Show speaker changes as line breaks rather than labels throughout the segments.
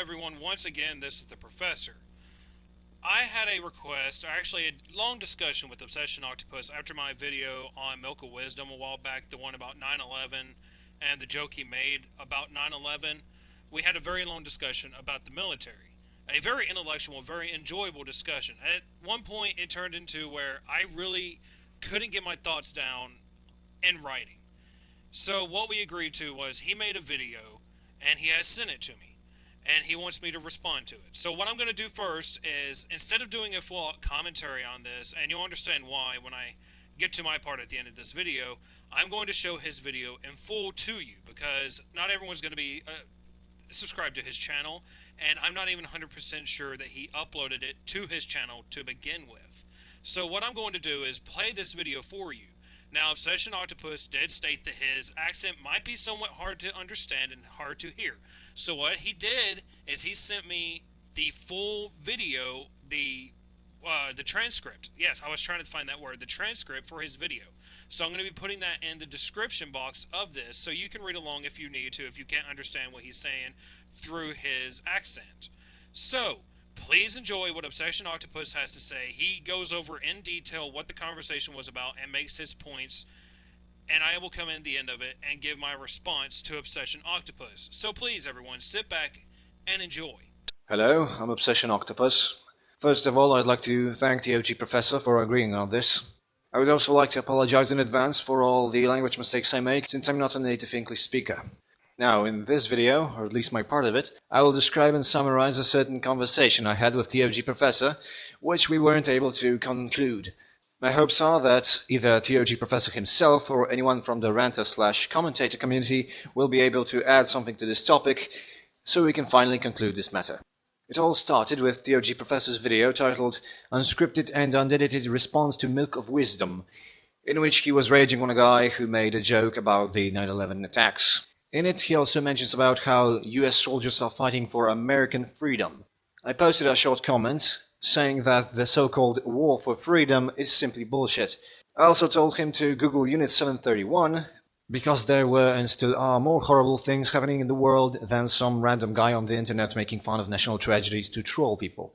everyone, once again, this is the Professor. I had a request, or actually a long discussion with ObsessionOctopus after my video on Milk of Wisdom a while back, the one about 9/11 and the joke he made about 9/11. We had a very long discussion about the military. A very intellectual, very enjoyable discussion. At one point, it turned into where I really couldn't get my thoughts down in writing. So what we agreed to was he made a video, and he has sent it to me, and he wants me to respond to it. So what I'm going to do first is, instead of doing a full commentary on this, and you'll understand why when I get to my part at the end of this video, I'm going to show his video in full to you, because not everyone's going to be subscribed to his channel, and I'm not even 100% sure that he uploaded it to his channel to begin with. So what I'm going to do is play this video for you. Now, ObsessionOctopus did state that his accent might be somewhat hard to understand and hard to hear. So what he did is he sent me the full video, the transcript. Yes, I was trying to find that word, the transcript for his video. So I'm going to be putting that in the description box of this, so you can read along if you need to, if you can't understand what he's saying through his accent. So, please enjoy what ObsessionOctopus has to say. He goes over in detail what the conversation was about and makes his points, and I will come in the end of it and give my response to ObsessionOctopus. So please, everyone, sit back and enjoy.
Hello, I'm ObsessionOctopus. First of all, I'd like to thank the OG Professor for agreeing on this. I would also like to apologize in advance for all the language mistakes I make, since I'm not a native English speaker. Now, in this video, or at least my part of it, I will describe and summarize a certain conversation I had with the OG Professor, which we weren't able to conclude. My hopes are that either TOG Professor himself or anyone from the ranter/commentator community will be able to add something to this topic, so we can finally conclude this matter. It all started with TOG Professor's video titled Unscripted and Unedited Response to Milk of Wisdom, in which he was raging on a guy who made a joke about the 9/11 attacks. In it, he also mentions about how US soldiers are fighting for American freedom. I posted a short comment saying that the so-called war for freedom is simply bullshit. I also told him to Google Unit 731, because there were and still are more horrible things happening in the world than some random guy on the internet making fun of national tragedies to troll people.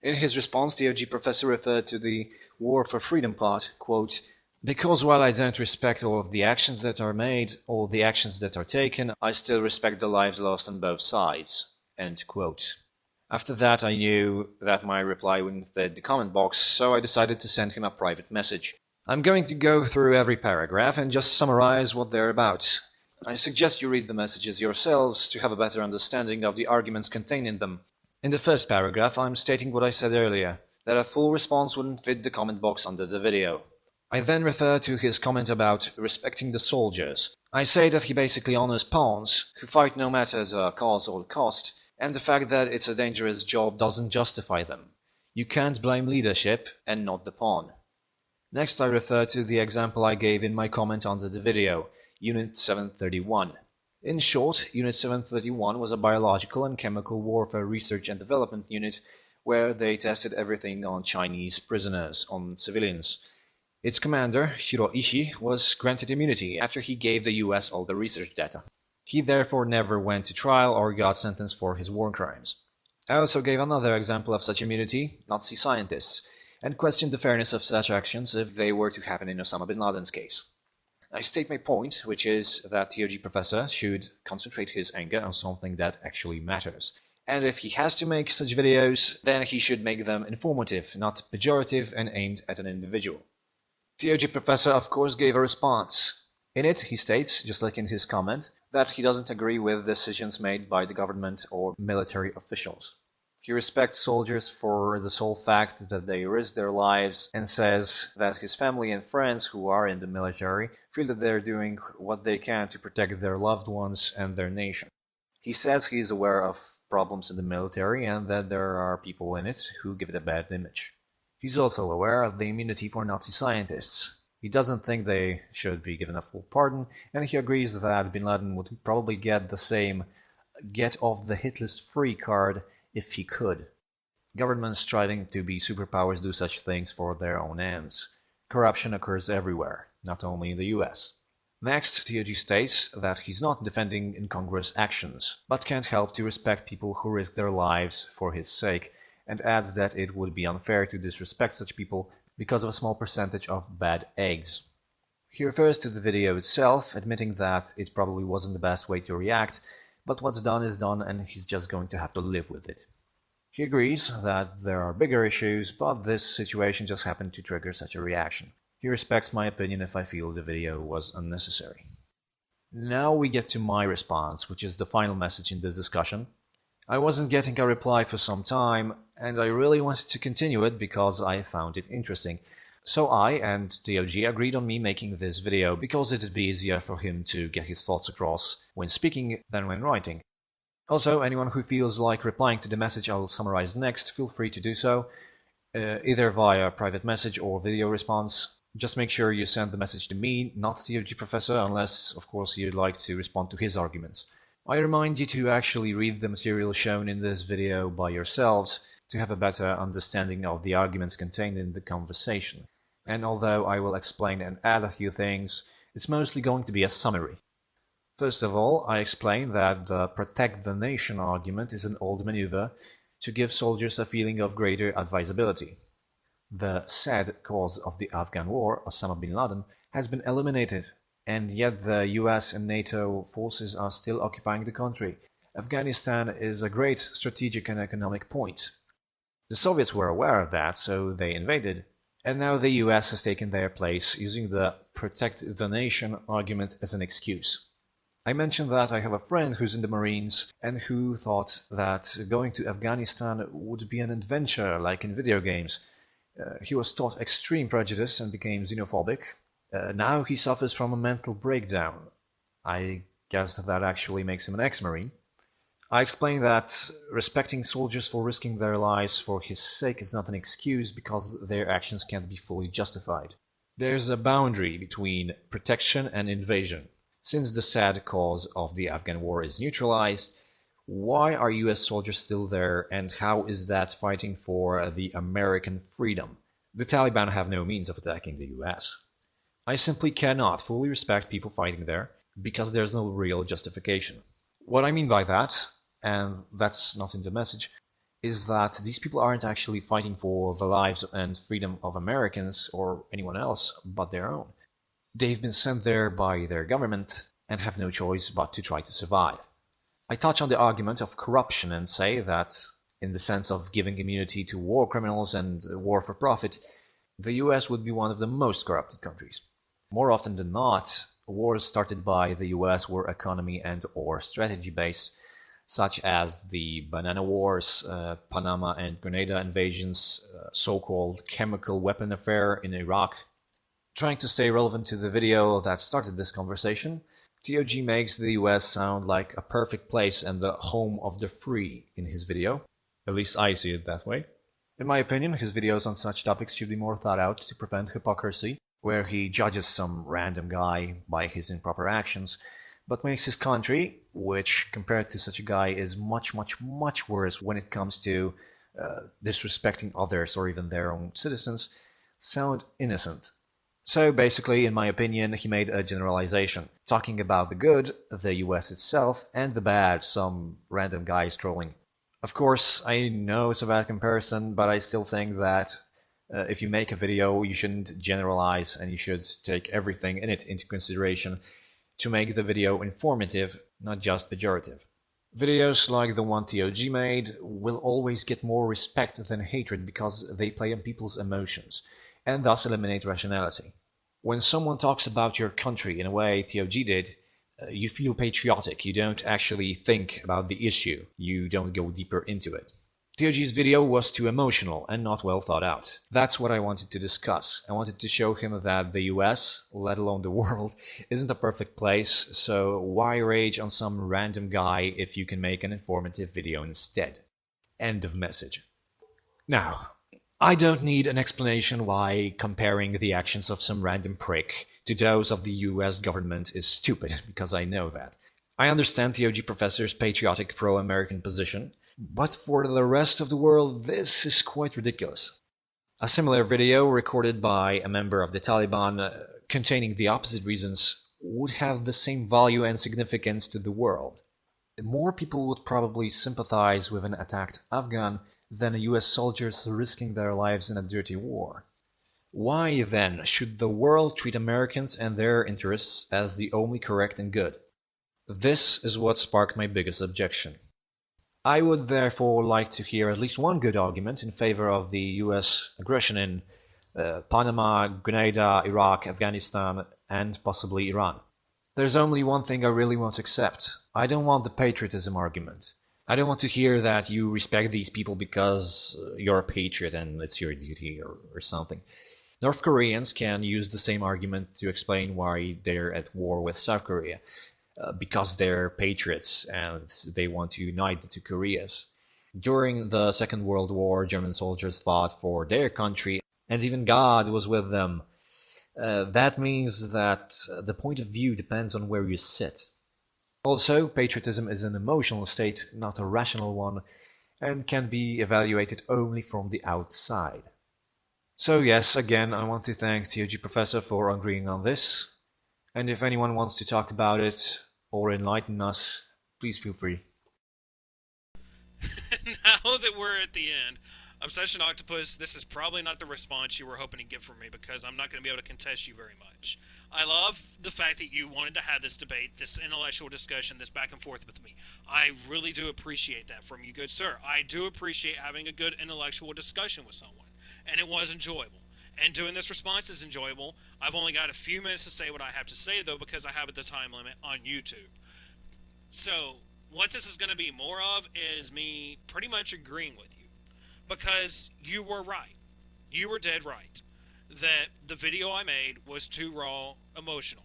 In his response, the OG Professor referred to the war for freedom part, quote, "Because while I don't respect all of the actions that are made, or the actions that are taken, I still respect the lives lost on both sides." End quote. After that, I knew that my reply wouldn't fit the comment box, so I decided to send him a private message. I'm going to go through every paragraph and just summarize what they're about. I suggest you read the messages yourselves to have a better understanding of the arguments contained in them. In the first paragraph, I'm stating what I said earlier, that a full response wouldn't fit the comment box under the video. I then refer to his comment about respecting the soldiers. I say that he basically honors pawns, who fight no matter the cause or the cost, and the fact that it's a dangerous job doesn't justify them. You can't blame leadership and not the pawn. Next, I refer to the example I gave in my comment under the video, Unit 731. In short, Unit 731 was a biological and chemical warfare research and development unit where they tested everything on Chinese prisoners, on civilians. Its commander, Shiroishi, was granted immunity after he gave the US all the research data. He therefore never went to trial or got sentenced for his war crimes. I also gave another example of such immunity, Nazi scientists, and questioned the fairness of such actions if they were to happen in Osama bin Laden's case. I state my point, which is that TOG Professor should concentrate his anger on something that actually matters. And if he has to make such videos, then he should make them informative, not pejorative and aimed at an individual. TOG Professor, of course, gave a response. In it, he states, just like in his comment, that he doesn't agree with decisions made by the government or military officials. He respects soldiers for the sole fact that they risk their lives and says that his family and friends who are in the military feel that they're doing what they can to protect their loved ones and their nation. He says he is aware of problems in the military and that there are people in it who give it a bad image. He's also aware of the immunity for Nazi scientists. He doesn't think they should be given a full pardon, and he agrees that bin Laden would probably get the same get off the hit list free card if he could. Governments striving to be superpowers do such things for their own ends. Corruption occurs everywhere, not only in the US. Next, TOG states that he's not defending incongruous actions, but can't help to respect people who risk their lives for his sake, and adds that it would be unfair to disrespect such people because of a small percentage of bad eggs. He refers to the video itself, admitting that it probably wasn't the best way to react, but what's done is done and he's just going to have to live with it. He agrees that there are bigger issues, but this situation just happened to trigger such a reaction. He respects my opinion if I feel the video was unnecessary. Now we get to my response, which is the final message in this discussion. I wasn't getting a reply for some time, and I really wanted to continue it because I found it interesting. So I and TOG agreed on me making this video because it'd be easier for him to get his thoughts across when speaking than when writing. Also, anyone who feels like replying to the message I will summarize next, feel free to do so, either via private message or video response. Just make sure you send the message to me, not TOG Professor, unless, of course, you'd like to respond to his arguments. I remind you to actually read the material shown in this video by yourselves to have a better understanding of the arguments contained in the conversation. And although I will explain and add a few things, it's mostly going to be a summary. First of all, I explain that the protect the nation argument is an old maneuver to give soldiers a feeling of greater advisability. The sad cause of the Afghan war, Osama bin Laden, has been eliminated, and yet the US and NATO forces are still occupying the country. Afghanistan is a great strategic and economic point. The Soviets were aware of that, so they invaded, and now the US has taken their place, using the protect the nation argument as an excuse. I mentioned that I have a friend who's in the Marines and who thought that going to Afghanistan would be an adventure like in video games. He was taught extreme prejudice and became xenophobic. Now he suffers from a mental breakdown. I guess that actually makes him an ex-Marine. I explained that respecting soldiers for risking their lives for his sake is not an excuse because their actions can't be fully justified. There's a boundary between protection and invasion. Since the sad cause of the Afghan war is neutralized, why are US soldiers still there, and how is that fighting for the American freedom? The Taliban have no means of attacking the US. I simply cannot fully respect people fighting there, because there's no real justification. What I mean by that, and that's not in the message, is that these people aren't actually fighting for the lives and freedom of Americans or anyone else but their own. They've been sent there by their government and have no choice but to try to survive. I touch on the argument of corruption and say that, in the sense of giving immunity to war criminals and war for profit, the US would be one of the most corrupted countries. More often than not, wars started by the US were economy and or strategy based, such as the Banana Wars, Panama and Grenada invasions, so-called chemical weapon affair in Iraq. Trying to stay relevant to the video that started this conversation, TOG makes the US sound like a perfect place and the home of the free in his video. At least I see it that way. In my opinion, his videos on such topics should be more thought out to prevent hypocrisy, where he judges some random guy by his improper actions, but makes his country, which compared to such a guy is much worse when it comes to disrespecting others or even their own citizens, sound innocent. So basically, in my opinion, he made a generalization, talking about the good, the US itself, and the bad, some random guys trolling. Of course, I know it's a bad comparison, but I still think that if you make a video, you shouldn't generalize and you should take everything in it into consideration to make the video informative, not just pejorative. Videos like the one TOG made will always get more respect than hatred because they play on people's emotions, and thus eliminate rationality. When someone talks about your country in a way TOG did, you feel patriotic, you don't actually think about the issue, you don't go deeper into it. TOG's video was too emotional and not well thought out. That's what I wanted to discuss. I wanted to show him that the US, let alone the world, isn't a perfect place, so why rage on some random guy if you can make an informative video instead? End of message. Now, I don't need an explanation why comparing the actions of some random prick to those of the US government is stupid, because I know that. I understand TOG Professor's patriotic pro-American position, but for the rest of the world this is quite ridiculous. A similar video recorded by a member of the Taliban containing the opposite reasons would have the same value and significance to the world. More people would probably sympathize with an attacked Afghan than US soldiers risking their lives in a dirty war. Why, then, should the world treat Americans and their interests as the only correct and good? This is what sparked my biggest objection. I would therefore like to hear at least one good argument in favor of the US aggression in Panama, Grenada, Iraq, Afghanistan, and possibly Iran. There's only one thing I really want to accept. I don't want the patriotism argument. I don't want to hear that you respect these people because you're a patriot and it's your duty or something. North Koreans can use the same argument to explain why they're at war with South Korea. Because they're patriots and they want to unite the two Koreas. During the Second World War, German soldiers fought for their country, and even God was with them. That means that the point of view depends on where you sit. Also, patriotism is an emotional state, not a rational one, and can be evaluated only from the outside. So yes, again, I want to thank TOG Professor for agreeing on this, and if anyone wants to talk about it, or enlighten us, please feel free.
Now that we're at the end, ObsessionOctopus, this is probably not the response you were hoping to get from me because I'm not going to be able to contest you very much. I love the fact that you wanted to have this debate, this intellectual discussion, this back and forth with me. I really do appreciate that from you, good sir. I do appreciate having a good intellectual discussion with someone, and it was enjoyable. And doing this response is enjoyable. I've only got a few minutes to say what I have to say, though, because I have the time limit on YouTube. So, what this is going to be more of is me pretty much agreeing with you. Because you were right. You were dead right. That the video I made was too raw, emotional.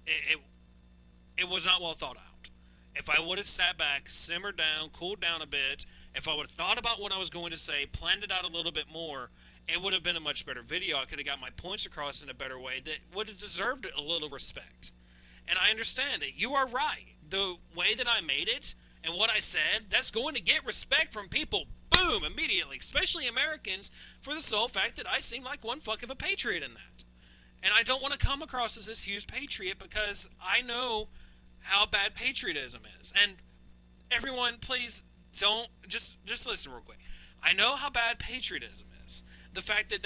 It was not well thought out. If I would have sat back, simmered down, cooled down a bit, if I would have thought about what I was going to say, planned it out a little bit more, it would have been a much better video. I could have got my points across in a better way that would have deserved a little respect. And I understand that you are right. The way that I made it and what I said, that's going to get respect from people, boom, immediately, especially Americans, for the sole fact that I seem like one fuck of a patriot in that. And I don't want to come across as this huge patriot because I know how bad patriotism is. And everyone, please don't, just listen real quick. I know how bad patriotism is. The fact that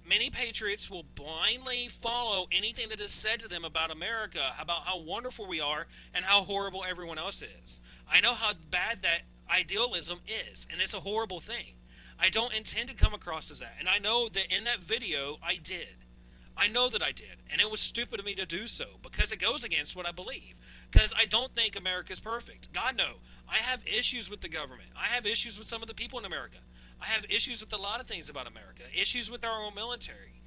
many patriots will blindly follow anything that is said to them about America, about how wonderful we are, and how horrible everyone else is. I know how bad that idealism is, and it's a horrible thing. I don't intend to come across as that, and I know that in that video, I did. I know that I did, and it was stupid of me to do so, because it goes against what I believe. Because I don't think America's perfect. God, no. I have issues with the government. I have issues with some of the people in America. I have issues with a lot of things about America, issues with our own military.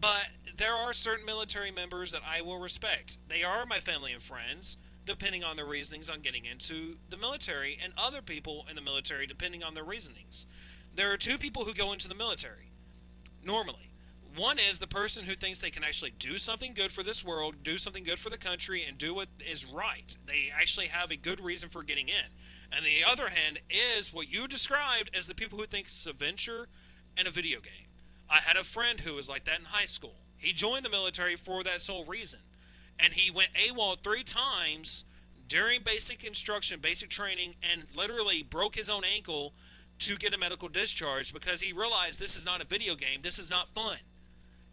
But there are certain military members that I will respect. They are my family and friends, depending on their reasonings on getting into the military, and other people in the military, depending on their reasonings. There are two people who go into the military, normally. One is the person who thinks they can actually do something good for this world, do something good for the country, and do what is right. They actually have a good reason for getting in. And the other hand is what you described as the people who think it's a venture and a video game. I had a friend who was like that in high school. He joined the military for that sole reason. And he went AWOL 3 times during basic instruction, basic training, and literally broke his own ankle to get a medical discharge because he realized this is not a video game, this is not fun.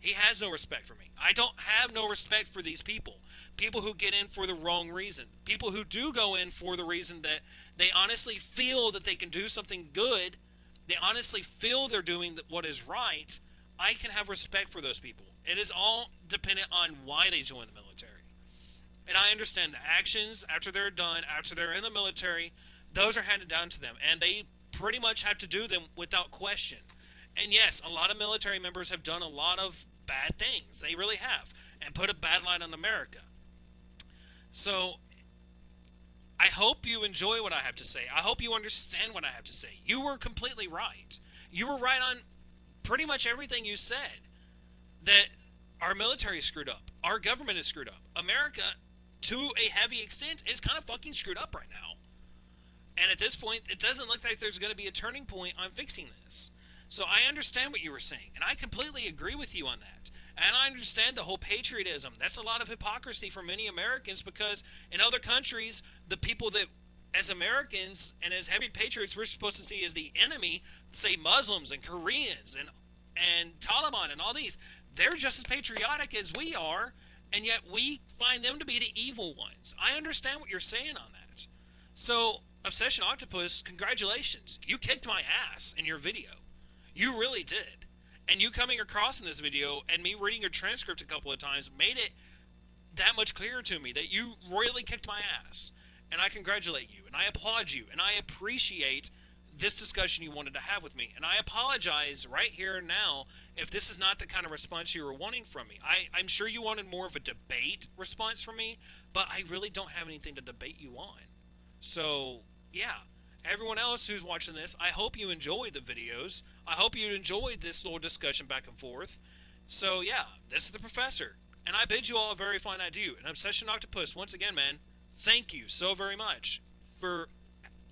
He has no respect for me. I don't have no respect for these people. People who get in for the wrong reason. People who do go in for the reason that they honestly feel that they can do something good. They honestly feel they're doing what is right. I can have respect for those people. It is all dependent on why they join the military. And I understand the actions after they're done, after they're in the military, those are handed down to them. And they pretty much have to do them without question. And yes, a lot of military members have done a lot of bad things. They really have. And put a bad light on America. So, I hope you enjoy what I have to say. I hope you understand what I have to say. You were completely right. You were right on pretty much everything you said. That our military is screwed up. Our government is screwed up. America, to a heavy extent, is kind of fucking screwed up right now. And at this point, it doesn't look like there's going to be a turning point on fixing this. So I understand what you were saying, and I completely agree with you on that. And I understand the whole patriotism. That's a lot of hypocrisy for many Americans, because in other countries, the people that, as Americans and as heavy patriots, we're supposed to see as the enemy, say Muslims and Koreans and Taliban and all these, they're just as patriotic as we are, and yet we find them to be the evil ones. I understand what you're saying on that. So, Obsession Octopus, congratulations. You kicked my ass in your video. You really did. And you coming across in this video and me reading your transcript a couple of times made it that much clearer to me that you really kicked my ass. And I congratulate you, and I applaud you, and I appreciate this discussion you wanted to have with me. And I apologize right here and now if this is not the kind of response you were wanting from me. I'm sure you wanted more of a debate response from me, but I really don't have anything to debate you on. So, yeah. Everyone else who's watching this, I hope you enjoyed the videos. I hope you enjoyed this little discussion back and forth. So, yeah, this is the Professor. And I bid you all a very fine adieu. And Obsession Octopus, once again, man, thank you so very much for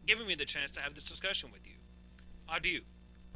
giving me the chance to have this discussion with you. Adieu.